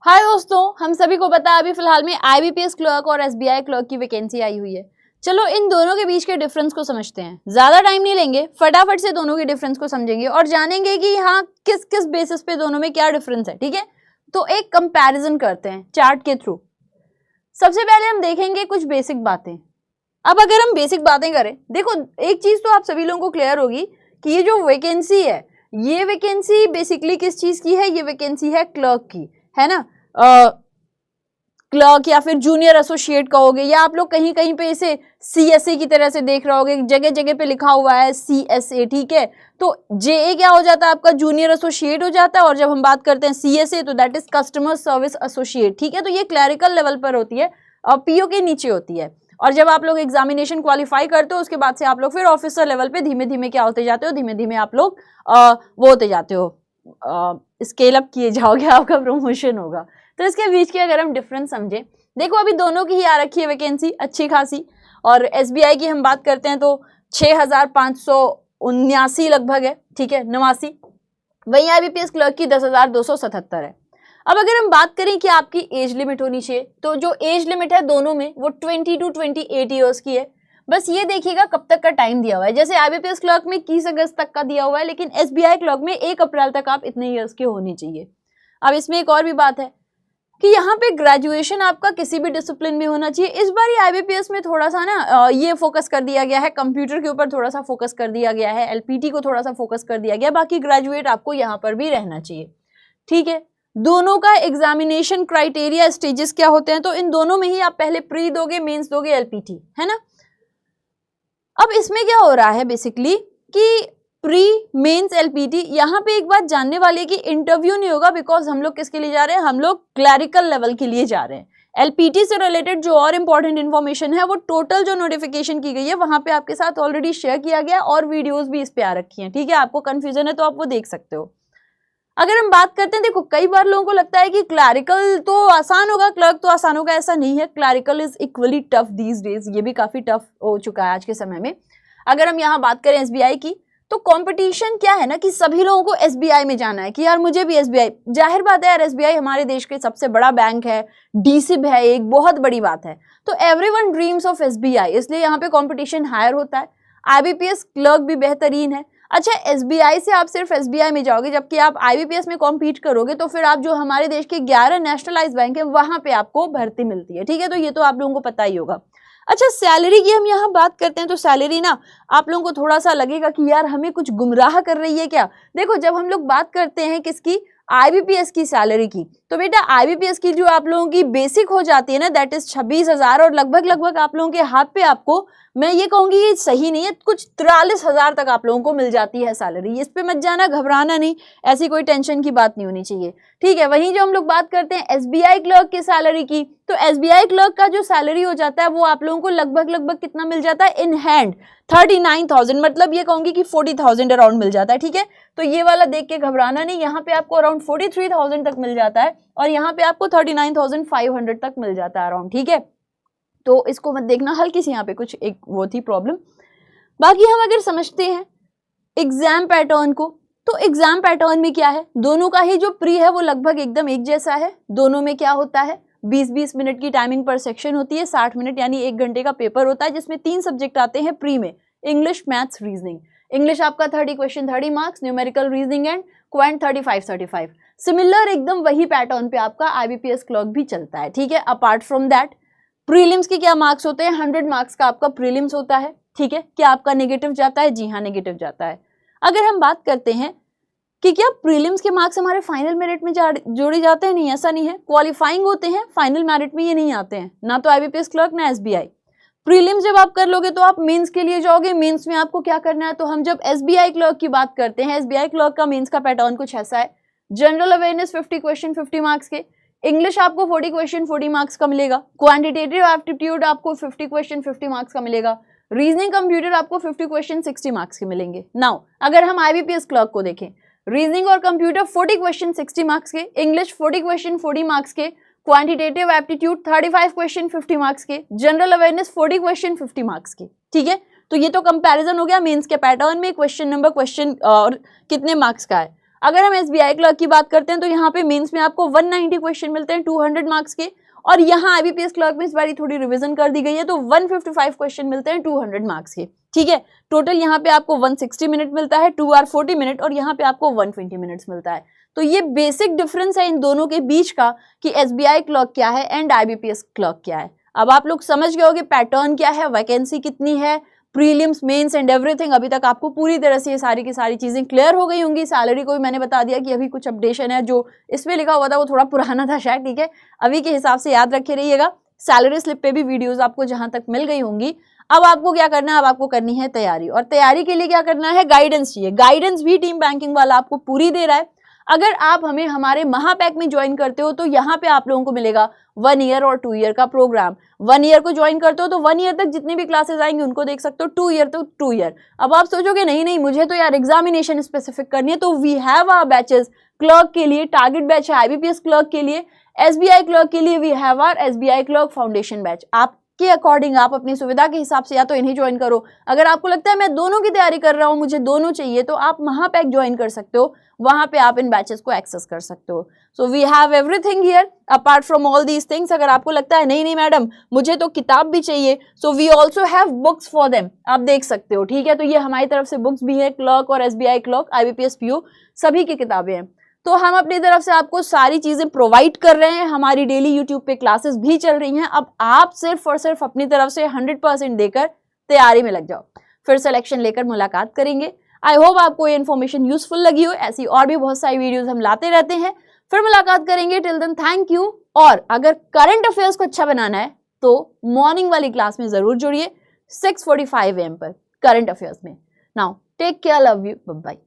हाय दोस्तों, हम सभी को पता है अभी फिलहाल में आईबीपीएस क्लर्क और एसबीआई क्लर्क की वैकेंसी आई हुई है। चलो इन दोनों के बीच के डिफरेंस को समझते हैं। ज्यादा टाइम नहीं लेंगे, फटाफट से दोनों के डिफरेंस को समझेंगे और जानेंगे कि हाँ किस किस बेसिस पे दोनों में क्या डिफरेंस है। ठीक है, तो एक कंपैरिजन करते हैं चार्ट के थ्रू। सबसे पहले हम देखेंगे कुछ बेसिक बातें। अब अगर हम बेसिक बातें करें, देखो एक चीज तो आप सभी लोगों को क्लियर होगी कि ये जो वैकेंसी है, ये वैकेंसी बेसिकली किस चीज की है? ये वैकेंसी है क्लर्क की, है ना। क्लर्क या फिर जूनियर एसोसिएट कहोगे, या आप लोग कहीं कहीं पे इसे सीएसए की तरह से देख रहे होगे, जगह जगह पे लिखा हुआ है सीएसए। ठीक है, तो जेए क्या हो जाता है आपका? जूनियर एसोसिएट हो जाता है। और जब हम बात करते हैं सीएसए तो that is customer service associate. ठीक है, तो ये क्लरिकल लेवल पर होती है और पीओ के नीचे होती है। और जब आप लोग एग्जामिनेशन क्वालिफाई करते हो उसके बाद से आप लोग फिर ऑफिसर लेवल पे धीमे धीमे क्या होते जाते हो? धीमे धीमे आप लोग वो होते जाते हो, स्केल अप किए जाओगे, आपका प्रमोशन होगा। तो इसके बीच के अगर हम डिफरेंस समझे, देखो अभी दोनों की ही आ रखी है वैकेंसी अच्छी खासी। और एसबीआई की हम बात करते हैं तो 6579 लगभग है। ठीक है, 89। वहीं आईबीपीएस क्लर्क की 10,277 है। अब अगर हम बात करें कि आपकी एज लिमिट होनी चाहिए, तो जो एज लिमिट है दोनों में वो 20 to 28 ईयर्स की है। बस ये देखिएगा कब तक का टाइम दिया हुआ है। जैसे आईबीपीएस क्लर्क में 21 अगस्त तक का दिया हुआ है, लेकिन एसबीआई क्लर्क में 1 अप्रैल तक आप इतने ईयर्स के होने चाहिए। अब इसमें एक और भी बात है कि यहाँ पे ग्रेजुएशन आपका किसी भी डिसिप्लिन में होना चाहिए। इस बार आईबीपीएस में थोड़ा सा ना ये फोकस कर दिया गया है, कंप्यूटर के ऊपर थोड़ा सा फोकस कर दिया गया है, एलपीटी को थोड़ा सा फोकस कर दिया गया है, बाकी ग्रेजुएट आपको यहाँ पर भी रहना चाहिए। ठीक है, दोनों का एग्जामिनेशन क्राइटेरिया स्टेजेस क्या होते हैं? तो इन दोनों में ही आप पहले प्री दोगे, मेंस दोगे, एलपीटी, है ना। अब इसमें क्या हो रहा है बेसिकली कि प्री, मेंस, एलपीटी, यहाँ पे एक बात जानने वाली है कि इंटरव्यू नहीं होगा, बिकॉज हम लोग किसके लिए जा रहे हैं? हम लोग क्लरिकल लेवल के लिए जा रहे हैं। एलपीटी से रिलेटेड जो और इंपॉर्टेंट इन्फॉर्मेशन है वो टोटल जो नोटिफिकेशन की गई है वहां पे आपके साथ ऑलरेडी शेयर किया गया और वीडियोस भी इस पे आ रखी हैं। ठीक है, आपको कंफ्यूजन है तो आप वो देख सकते हो। अगर हम बात करते हैं, देखो कई बार लोगों को लगता है कि क्लरिकल तो आसान होगा, क्लर्क तो आसान होगा, ऐसा नहीं है। Clerical is equally tough these days, ये भी काफी टफ हो चुका है आज के समय में। अगर हम यहाँ बात करें एसबीआई की, तो कंपटीशन क्या है ना कि सभी लोगों को एसबीआई में जाना है कि यार मुझे भी एसबीआई। जाहिर बात है यार, एसबीआई हमारे देश के सबसे बड़ा बैंक है, डीसिब है, एक बहुत बड़ी बात है। तो एवरीवन ड्रीम्स ऑफ एसबीआई, इसलिए यहाँ पे कंपटीशन हायर होता है। आईबीपीएस क्लर्क भी बेहतरीन है। अच्छा, एसबीआई से आप सिर्फ एसबीआई में जाओगे, जबकि आप आईबीपीएस में कॉम्पीट करोगे तो फिर आप जो हमारे देश के 11 नेशनलाइज बैंक है वहां पे आपको भर्ती मिलती है। ठीक है, तो ये तो आप लोगों को पता ही होगा। अच्छा, सैलरी की हम यहाँ बात करते हैं तो सैलरी ना आप लोगों को थोड़ा सा लगेगा कि यार हमें कुछ गुमराह कर रही है क्या। देखो जब हम लोग बात करते हैं किसकी? आईबीपीएस की सैलरी की, तो बेटा आईबीपीएस की जो आप लोगों की बेसिक हो जाती है ना दैट इज 26,000 और लगभग लगभग आप लोगों के हाथ पे आपको, मैं ये कहूंगी ये सही नहीं है, कुछ 43,000 तक आप लोगों को मिल जाती है सैलरी। इस पे मत जाना, घबराना नहीं, ऐसी कोई टेंशन की बात नहीं होनी चाहिए। ठीक है, वहीं जो हम लोग बात करते हैं एसबीआई क्लर्क की सैलरी की, तो एसबीआई क्लर्क का जो सैलरी हो जाता है वो आप लोगों को लगभग लगभग कितना मिल जाता है? इन हैंड 39,000, मतलब ये कहूंगी कि 40,000 अराउंड मिल जाता है। ठीक है, तो ये वाला देख के घबराना नहीं, यहाँ पे आपको अराउंड 43,000 तक मिल जाता है और यहाँ पे आपको 39,500 तक मिल जाता है अराउंड। ठीक है, तो इसको मत देखना, हल्की सी यहाँ पे कुछ एक वो थी प्रॉब्लम। बाकी हम अगर समझते हैं एग्जाम पैटर्न को, तो एग्जाम पैटर्न में क्या है? दोनों का ही जो प्री है वो लगभग एकदम एक जैसा है। दोनों में क्या होता है? 20-20 मिनट की टाइमिंग पर सेक्शन होती है, 60 मिनट यानी 1 घंटे का पेपर होता है, जिसमें 3 सब्जेक्ट आते हैं प्री में, इंग्लिश, मैथ्स, रीजनिंग। इंग्लिश आपका 30 question 30 marks, numerical, reasoning and quant 35 similar एकदम वही पैटर्न पे आपका आईबीपीएस क्लर्क भी चलता है। ठीक है, अपार्ट फ्रॉम दैट प्रीलिम्स के क्या मार्क्स होते हैं? 100 मार्क्स का आपका प्रीलिम्स होता है। ठीक है, क्या आपका नेगेटिव जाता है? जी हाँ, नेगेटिव जाता है। अगर हम बात करते हैं कि क्या प्रीलिम्स के मार्क्स हमारे फाइनल मेरिट में जोड़े जाते हैं? नहीं, ऐसा नहीं है, क्वालिफाइंग होते हैं, फाइनल मेरिट में ये नहीं आते हैं, ना तो आईबीपीएस क्लर्क ना एसबीआई। प्रीलिम्स जब आप कर लोगे तो आप मेंस के लिए जाओगे। मेंस में आपको क्या करना है? तो हम जब एसबीआई क्लर्क की बात करते हैं, एसबीआई क्लर्क का मेंस का पैटर्न कुछ ऐसा है। जनरल अवेयरनेस 50 क्वेश्चन 50 मार्क्स के, इंग्लिश आपको 40 क्वेश्चन 40 मार्क्स का मिलेगा, क्वांटिटेटिव एप्टीट्यूड आपको 50 क्वेश्चन 50 मार्क्स का मिलेगा, रीजनिंग कंप्यूटर आपको 50 क्वेश्चन 60 मार्क्स के मिलेंगे। नाउ अगर हम आईबीपीएस क्लर्क को देखें, रीजनिंग और कंप्यूटर 40 क्वेश्चन 60 मार्क्स के, इंग्लिश 40 क्वेश्चन 40 मार्क्स के, क्वांटिटेटिव एप्टीट्यूड 35 क्वेश्चन 50 मार्क्स के, जनरल अवेयरनेस 40 क्वेश्चन 50 मार्क्स के। ठीक है, तो ये तो कंपैरिजन हो गया मेंस के पैटर्न में, क्वेश्चन नंबर क्वेश्चन और कितने मार्क्स का है। अगर हम एसबीआई क्लर्क की बात करते हैं तो यहाँ पे मेंस में आपको 190 क्वेश्चन मिलते हैं 200 मार्क्स के, और यहाँ आईबीपीएस क्लर्क में इस बार थोड़ी रिवीजन कर दी गई है तो 155 क्वेश्चन मिलते हैं 200 मार्क्स के। ठीक है, टोटल यहाँ पे आपको 160 मिनट मिलता है, 2 आवर 40 मिनट, और यहाँ पे आपको 120 मिनट्स मिलता है। तो ये बेसिक डिफरेंस है इन दोनों के बीच का कि एसबीआई क्लर्क क्या है एंड आईबीपीएस क्लर्क क्या है। अब आप लोग समझ गए होंगे पैटर्न क्या है, वैकेंसी कितनी है, प्रीलिम्स मेंस एंड एवरीथिंग। अभी तक आपको पूरी तरह से ये सारी की सारी चीजें क्लियर हो गई होंगी। सैलरी को भी मैंने बता दिया कि अभी कुछ अपडेशन है, जो इसमें लिखा हुआ था वो थोड़ा पुराना था शायद। ठीक है, अभी के हिसाब से याद रखे रहिएगा। सैलरी स्लिप पे भी वीडियोस आपको जहां तक मिल गई होंगी। अब आपको क्या करना है, अब आपको करनी है तैयारी, और तैयारी के लिए क्या करना है, गाइडेंस चाहिए। गाइडेंस भी टीम बैंकिंग वाला आपको पूरी दे रहा है। अगर आप हमें हमारे महापैक में ज्वाइन करते हो तो यहाँ पे आप लोगों को मिलेगा 1 ईयर और 2 ईयर का प्रोग्राम। 1 ईयर को ज्वाइन करते हो तो 1 ईयर तक जितनी भी क्लासेस आएंगी उनको देख सकते हो, 2 ईयर तो 2 ईयर। अब आप सोचोगे नहीं मुझे तो यार एग्जामिनेशन स्पेसिफिक करनी है, तो we have our batches. Clerk के लिए टारगेट बैच है, आईबीपीएस क्लर्क के लिए, एसबीआई क्लर्क के लिए we have our SBI clerk foundation batch. आपके अकॉर्डिंग आप अपनी सुविधा के हिसाब से या तो इन्हें ज्वाइन करो। अगर आपको लगता है मैं दोनों की तैयारी कर रहा हूँ, मुझे दोनों चाहिए, तो आप महापैक ज्वाइन कर सकते हो, वहां पे आप इन बैचेस को एक्सेस कर सकते हो। So we have everything here apart from all these things. अगर आपको लगता है नहीं मैडम मुझे तो किताब भी चाहिए, so we also have books for them, आप देख सकते हो। ठीक है, तो ये हमारी तरफ से बुक्स भी है, क्लर्क और एसबीआई क्लर्क, आईबीपीएस पीओ सभी की किताबें हैं। तो हम अपनी तरफ से आपको सारी चीजें प्रोवाइड कर रहे हैं। हमारी डेली यूट्यूब पे क्लासेस भी चल रही हैं। अब आप सिर्फ और सिर्फ अपनी तरफ से 100% देकर तैयारी में लग जाओ, फिर सिलेक्शन लेकर मुलाकात करेंगे। आई होप आपको ये इन्फॉर्मेशन यूजफुल लगी हो। ऐसी और भी बहुत सारी वीडियोस हम लाते रहते हैं, फिर मुलाकात करेंगे। Till then thank you. और अगर करंट अफेयर्स को अच्छा बनाना है तो मॉर्निंग वाली क्लास में जरूर जुड़िए 6:45 AM पर करंट अफेयर्स में। Now take care, love you, bye bye.